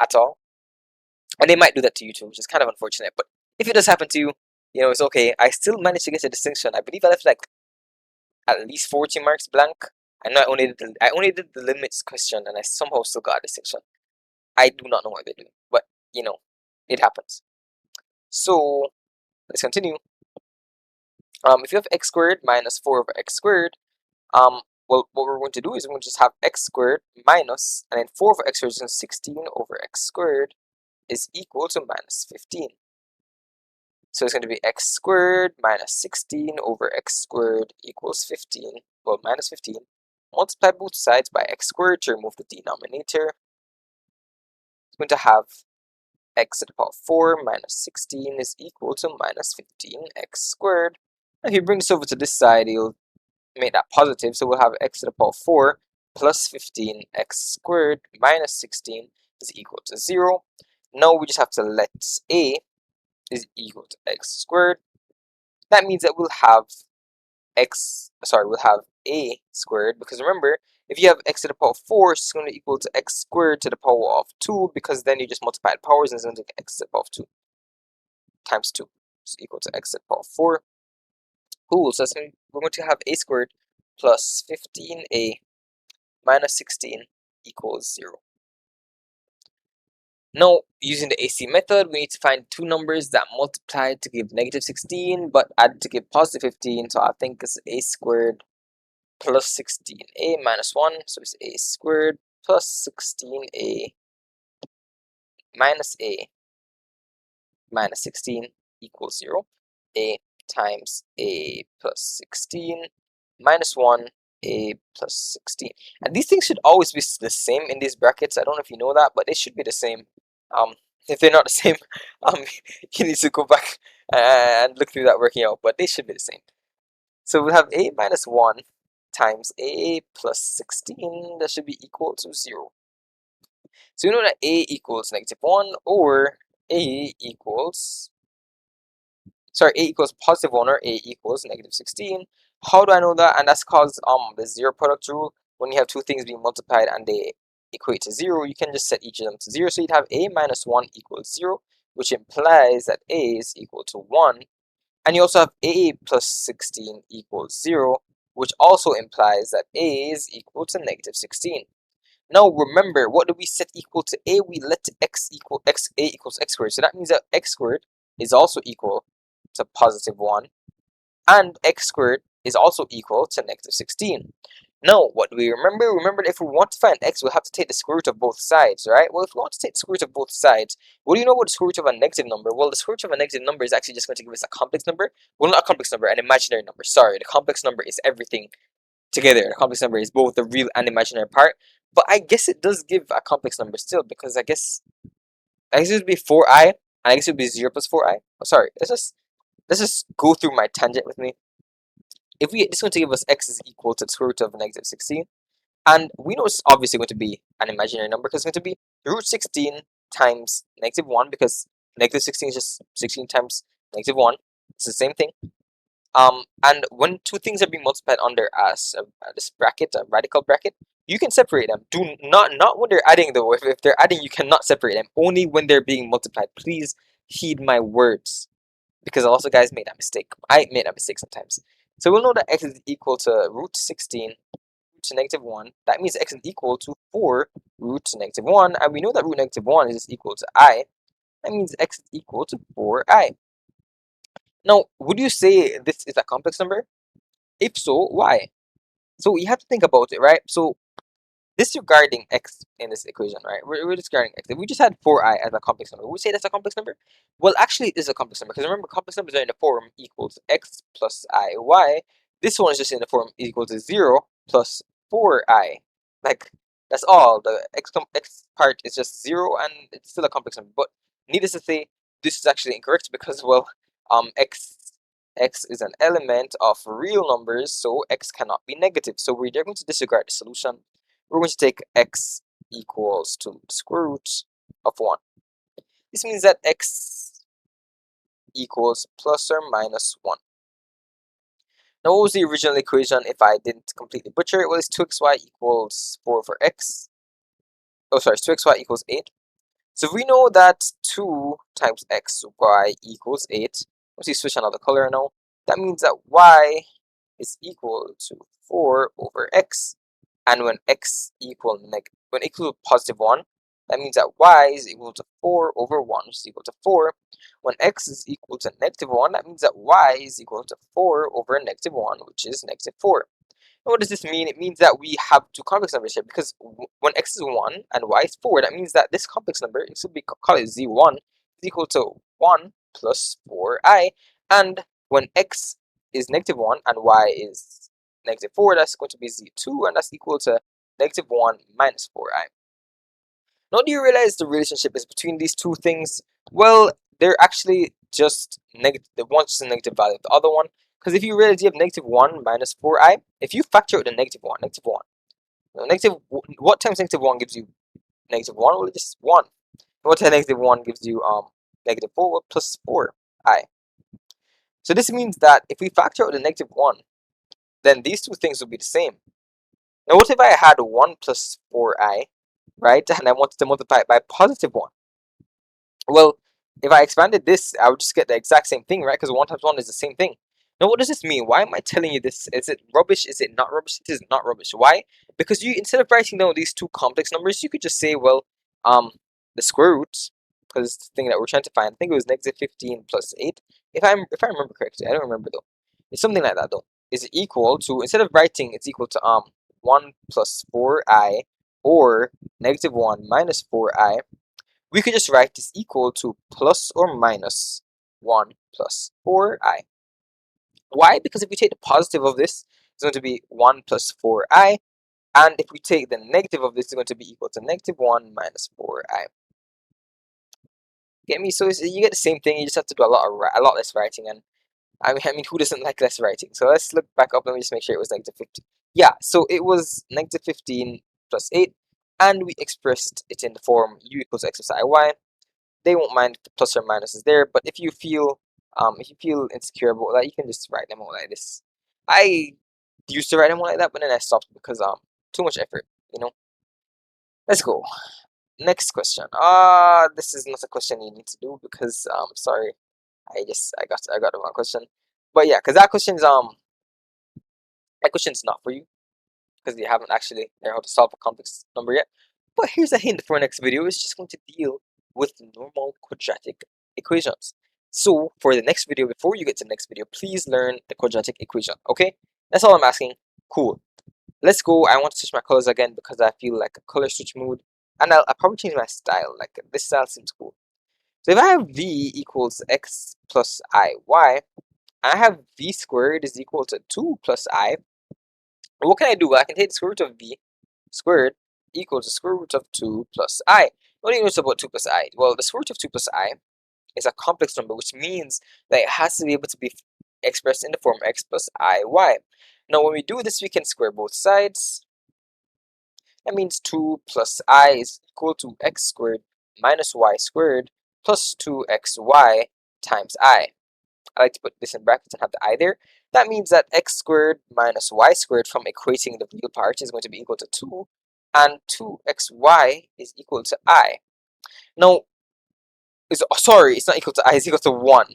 at all. And they might do that to you too, which is kind of unfortunate. But if it does happen to you, it's okay. I still managed to get a distinction. I believe I left like at least 40 marks blank. I know I only did the limits question, and I somehow still got a distinction. I do not know what they're doing, but it happens. So let's continue. If you have x squared minus 4 over x squared, well, what we're going to do is we're going to just have x squared minus, and then 4 over x squared is 16 over x squared is equal to minus 15. So it's going to be x squared minus 16 over x squared equals 15, well, minus 15. Multiply both sides by x squared to remove the denominator. It's going to have x to the power 4 minus 16 is equal to minus 15x squared. And if you bring this over to this side, you'll make that positive. So we'll have x to the power 4 plus 15x squared minus 16 is equal to 0. Now we just have to let a is equal to x squared. That means that we'll have a squared, because remember, if you have x to the power 4, it's going to equal to x squared to the power of 2, because then you just multiply the powers and it's going to take x to the power of 2 times 2 is equal to x to the power of 4. Cool, so we're going to have a squared plus 15a minus 16 equals 0. Now, using the AC method, we need to find two numbers that multiply to give negative 16, but add to give positive 15. So I think it's a squared plus 16a minus 1. So it's a squared plus 16a minus a minus 16 equals 0. A times a plus 16 minus 1, a plus 16. And these things should always be the same in these brackets. I don't know if you know that, but they should be the same. If they're not the same, you need to go back and look through that working out, but they should be the same. So we'll have a minus 1 times a plus 16, that should be equal to 0. So you know that a equals negative 1, or a equals positive 1, or a equals negative 16. How do I know that? And that's because the zero product rule. When you have two things being multiplied and they equate to 0, you can just set each of them to 0. So you'd have a minus 1 equals 0, which implies that a is equal to 1. And you also have a plus 16 equals 0, which also implies that a is equal to negative 16. Now remember, what do we set equal to a? We let x equal x, a equals x squared. So that means that x squared is also equal to positive 1, and x squared is also equal to negative 16. Now, what do we remember? Remember that if we want to find x, we'll have to take the square root of both sides, right? Well, if we want to take the square root of both sides, what do you know about the square root of a negative number? Well, the square root of a negative number is actually just going to give us a complex number. Well, not a complex number, an imaginary number. Sorry, the complex number is everything together. The complex number is both the real and imaginary part. But I guess it does give a complex number still, because I guess it would be 4i, and I guess it would be 0 plus 4i. Oh, sorry, let's just go through my tangent with me. If this is going to give us x is equal to the square root of negative 16, and we know it's obviously going to be an imaginary number, because it's going to be root 16 times negative 1, because negative 16 is just 16 times negative 1. It's the same thing. And when two things are being multiplied under this bracket, a radical bracket, you can separate them. Do not when they're adding though. If they're adding, you cannot separate them. Only when they're being multiplied. Please heed my words, because also guys made that mistake. I made that mistake sometimes. So we'll know that x is equal to root 16 root to negative 1. That means x is equal to 4 root to negative 1, and we know that root negative 1 is equal to I. That means x is equal to 4i. Now, would you say this is a complex number? If so, why? So you have to think about it, right? So disregarding x in this equation, right? We're disregarding x. If we just had 4i as a complex number, would we say that's a complex number? Well, actually, it is a complex number, because remember, complex numbers are in the form equals x plus iy. This one is just in the form equal to 0 plus 4i. Like, that's all. The x part is just 0, and it's still a complex number. But needless to say, this is actually incorrect, because, well, x is an element of real numbers, so x cannot be negative. So we're going to disregard the solution. We're going to take x equals to the square root of 1. This means that x equals plus or minus 1. Now, what was the original equation if I didn't completely butcher it? Well, it's 2xy equals 4 for x. Oh, sorry, it's 2xy equals 8. So we know that 2 times x y equals 8. Once you switch another color now, that means that y is equal to 4 over x. And when x equal positive 1, that means that y is equal to 4 over 1, which is equal to 4. When x is equal to negative 1, that means that y is equal to 4 over negative 1, which is negative 4. What does this mean? It means that we have two complex numbers here, because when x is 1 and y is 4, that means that this complex number, this would be call it z1, is equal to 1 plus 4i. And when x is negative 1 and y is negative 4, that's going to be z2, and that's equal to negative 1 minus 4i. Now, do you realize the relationship is between these two things? Well, they're actually just negative. The one's just a negative value of the other one. Because if you realize you have negative 1 minus 4i, if you factor out the negative 1. Now, what times negative 1 gives you negative 1? Well, just 1. What times negative 1 gives you negative 4? Well, plus 4i. So this means that if we factor out the negative 1, then these two things will be the same. Now, what if I had 1 plus 4i, right? And I wanted to multiply it by positive 1? Well, if I expanded this, I would just get the exact same thing, right? Because 1 times 1 is the same thing. Now, what does this mean? Why am I telling you this? Is it rubbish? Is it not rubbish? It is not rubbish. Why? Because you, instead of writing down these two complex numbers, you could just say, well, the square root, because it's the thing that we're trying to find. I think it was negative 15 plus 8. If I remember correctly, I don't remember though. It's something like that though. Is equal to, instead of writing it's equal to 1 plus 4i or negative 1 minus 4i, we could just write this equal to plus or minus 1 plus 4i. Why? Because if we take the positive of this, it's going to be 1 plus 4i. And if we take the negative of this, it's going to be equal to negative 1 minus 4i. Get me? So you get the same thing. You just have to do a lot less writing. And I mean, who doesn't like less writing? So let's look back up. Let me just make sure it was negative 15. Yeah, so it was negative 15 plus 8. And we expressed it in the form u equals x plus iy. They won't mind if the plus or minus is there, but if you feel insecure about that, you can just write them out like this. I used to write them out like that, but then I stopped because too much effort, you know. Let's go. Next question. This is not a question you need to do because sorry, I got the wrong question. But yeah, because that question's not for you because you haven't actually learned how to solve a complex number yet. But here's a hint for our next video. It's just going to deal with normal quadratic equations. So for the next video, before you get to the next video, please learn the quadratic equation, okay? That's all I'm asking. Cool. Let's go. I want to switch my colors again because I feel like a color switch mood. And I'll probably change my style. Like, this style seems cool. So if I have v equals x plus iy, I have v squared is equal to 2 plus I. What can I do? Well, I can take the square root of v squared equals the square root of 2 plus I. What do you notice about 2 plus I? Well, the square root of 2 plus I is a complex number, which means that it has to be able to be expressed in the form x plus iy. Now, when we do this, we can square both sides. That means 2 plus I is equal to x squared minus y squared plus 2xy times I. I like to put this in brackets and have the I there. That means that x squared minus y squared from equating the real part is going to be equal to 2, and 2xy is equal to I. Now, sorry, it's not equal to I, it's equal to 1,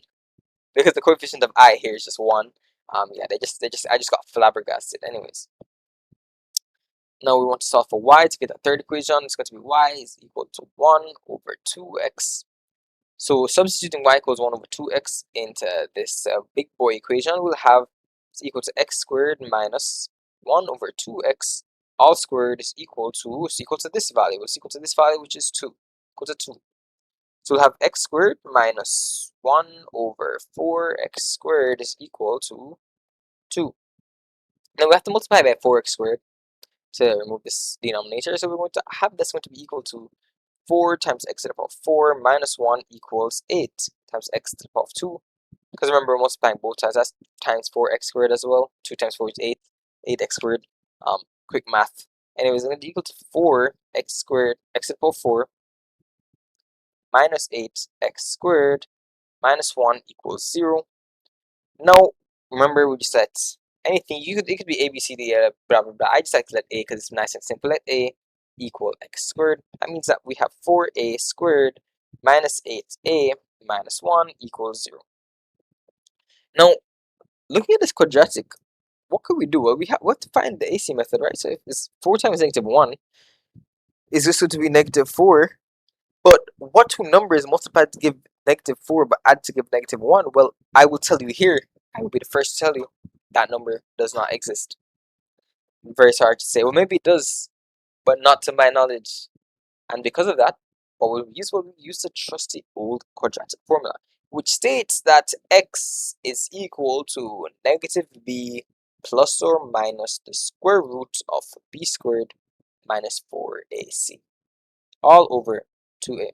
because the coefficient of I here is just 1. Yeah, I just got flabbergasted. Anyways, now we want to solve for y to get the third equation. It's going to be y is equal to 1 over 2x. So substituting y equals 1 over 2x into this big boy equation, we'll have it's equal to x squared minus 1 over 2x all squared is equal to this value. It's equal to this value, which is 2, equal to 2. So we'll have x squared minus 1 over 4x squared is equal to 2. Now we have to multiply by 4x squared to remove this denominator. So we're going to have this going to be equal to 4 times x to the power of 4 minus 1 equals 8 times x to the power of 2. Because remember, we're multiplying both sides. That's times 4x squared as well. 2 times 4 is 8. 8x squared. Quick math. Anyways, it's going to be equal to 4x squared, x to the power of 4 minus 8x squared minus 1 equals 0. Now, remember we just let anything, it could be A, B, C, D, blah, blah, blah. I just like to let A because it's nice and simple. Let A equal x squared. That means that we have 4a squared minus 8a minus 1 equals 0. Now, looking at this quadratic, what could we do? Well, we have to find the AC method, right? So if it's 4 times negative 1, is this going to be negative 4? But what two numbers multiplied to give negative 4 but add to give negative 1? Well, I will tell you here. I will be the first to tell you that number does not exist. Very sorry to say. Well, maybe it does, but not to my knowledge. And because of that, what we'll use the trusty old quadratic formula, which states that x is equal to negative b plus or minus the square root of b squared minus 4ac, all over 2a.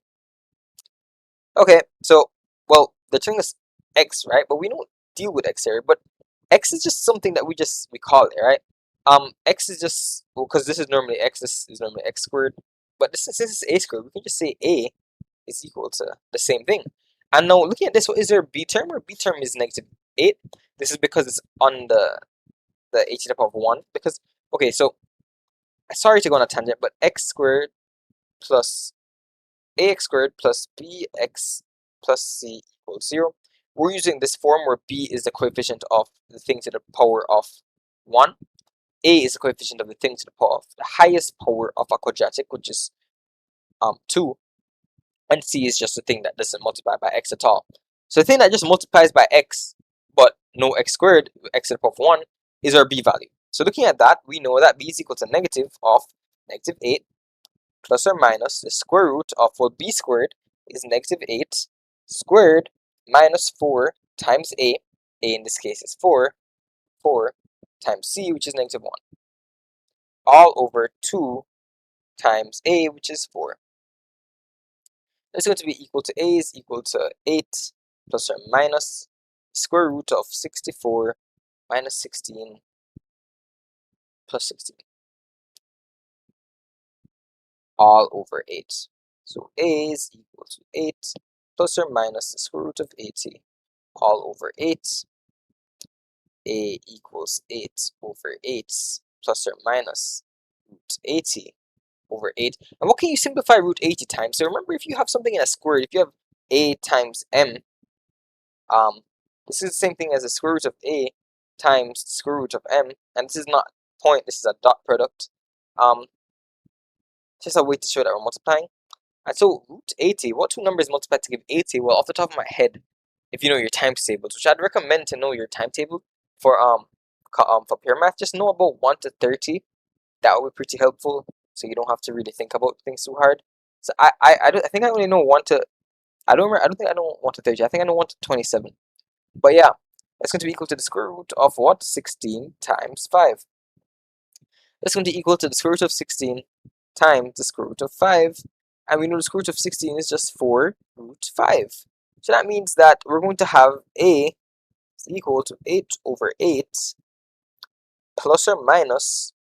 Okay, so, well, the term is x, right? But we don't deal with x here, but x is just something that we call it, right? X is just, well, because this is normally x, this is normally x squared, but since this is a squared, we can just say a is equal to the same thing. And now looking at this, what is there a b term? Or b term is negative 8. This is because it's on the h to the power of 1. Because, okay, so, sorry to go on a tangent, but x squared plus ax squared plus bx plus c equals 0. We're using this form where b is the coefficient of the thing to the power of 1. A is the coefficient of the thing to the power of the highest power of a quadratic, which is 2. And c is just the thing that doesn't multiply by x at all. So the thing that just multiplies by x, but no x squared, x to the power of 1, is our b value. So looking at that, we know that b is equal to negative of negative 8 plus or minus the square root of, well, b squared is negative 8 squared minus 4 times a in this case is 4 times c, which is negative 1, all over 2 times a, which is 4. It's going to be equal to a is equal to 8 plus or minus square root of 64 minus 16 plus 16, all over 8. So a is equal to 8 plus or minus the square root of 80 all over 8. A equals 8 over 8 plus or minus root 80 over 8. And what can you simplify root 80 times? So remember, if you have something in a square, if you have a times m, this is the same thing as the square root of a times the square root of m, and this is not point, this is a dot product. Just a way to show that we're multiplying. And so root 80, what two numbers multiply to give 80? Well, off the top of my head, if you know your times tables, which I'd recommend to know your timetable for pure math, just know about 1 to 30. That would be pretty helpful, so you don't have to really think about things too hard. So I think I only know 1 to, I don't remember, I don't think I know 1 to 30. I think I know 1 to 27. But yeah, that's going to be equal to the square root of what? 16 times 5. That's going to be equal to the square root of 16 times the square root of 5. And we know the square root of 16 is just 4 root 5. So that means that we're going to have a is equal to 8 over 8 plus or minus.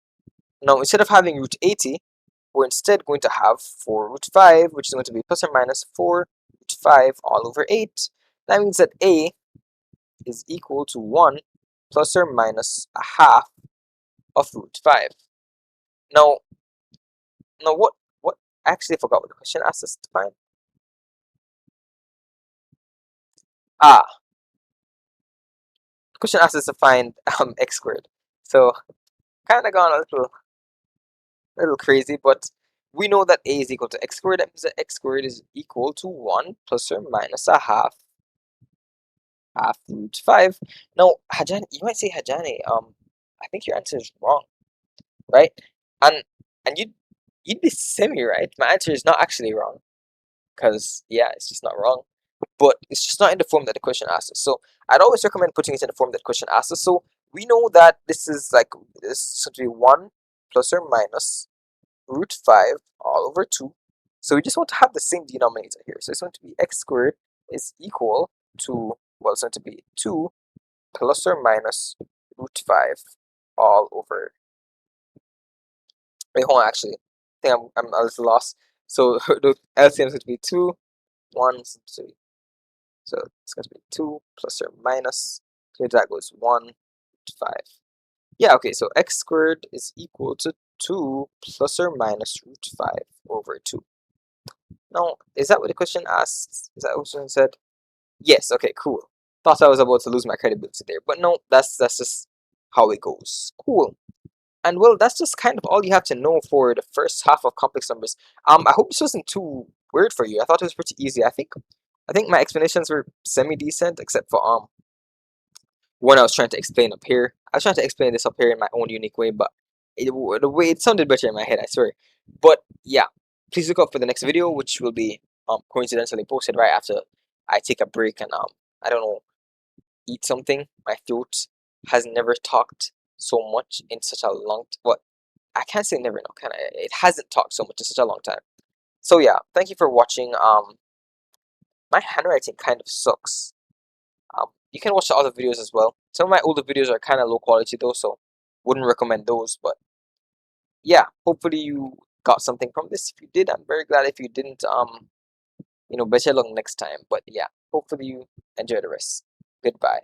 Now, instead of having root 80, we're instead going to have 4 root 5, which is going to be plus or minus 4 root 5 all over 8. That means that a is equal to 1 plus or minus a half of root 5. Now, what I actually forgot what the question asked us to find. The question asked us to find x squared. So kind of gone a little crazy, but we know that a is equal to x squared. That means that x squared is equal to 1 plus or minus a half root 5. Now, Hajani, you might say, Hajani, I think your answer is wrong, right? And you'd be semi-right. My answer is not actually wrong, because yeah, it's just not wrong. But it's just not in the form that the question asks us. So I'd always recommend putting it in the form that the question asks us. So we know that this is to be 1 plus or minus root 5 all over 2. So we just want to have the same denominator here. So it's going to be x squared is equal to, well, it's going to be 2 plus or minus root 5 all over. Wait, hold on, actually. I think I'm a little lost. So the LCM is going to be 2, 1, 3. So it's going to be 2 plus or minus. So that goes 1 to 5. Yeah, okay, so x squared is equal to 2 plus or minus root 5 over 2. Now, is that what the question asks? Is that what the question said? Yes, okay, cool. Thought I was about to lose my credibility there, but no, that's just how it goes. Cool. And well, that's just kind of all you have to know for the first half of complex numbers. I hope this wasn't too weird for you. I thought it was pretty easy. I think my explanations were semi-decent, except for when I was trying to explain up here. I was trying to explain this up here in my own unique way, but the way it sounded better in my head, I swear. But yeah, please look out for the next video, which will be coincidentally posted right after I take a break and I don't know, eat something. My throat has never talked so much in such a long well, I can't say never now, can I? It hasn't talked so much in such a long time. So yeah, thank you for watching. My handwriting kind of sucks. You can watch the other videos as well. Some of my older videos are kind of low quality though, so wouldn't recommend those. But yeah, hopefully you got something from this. If you did, I'm very glad. If you didn't, better luck next time. But yeah, hopefully you enjoy the rest. Goodbye.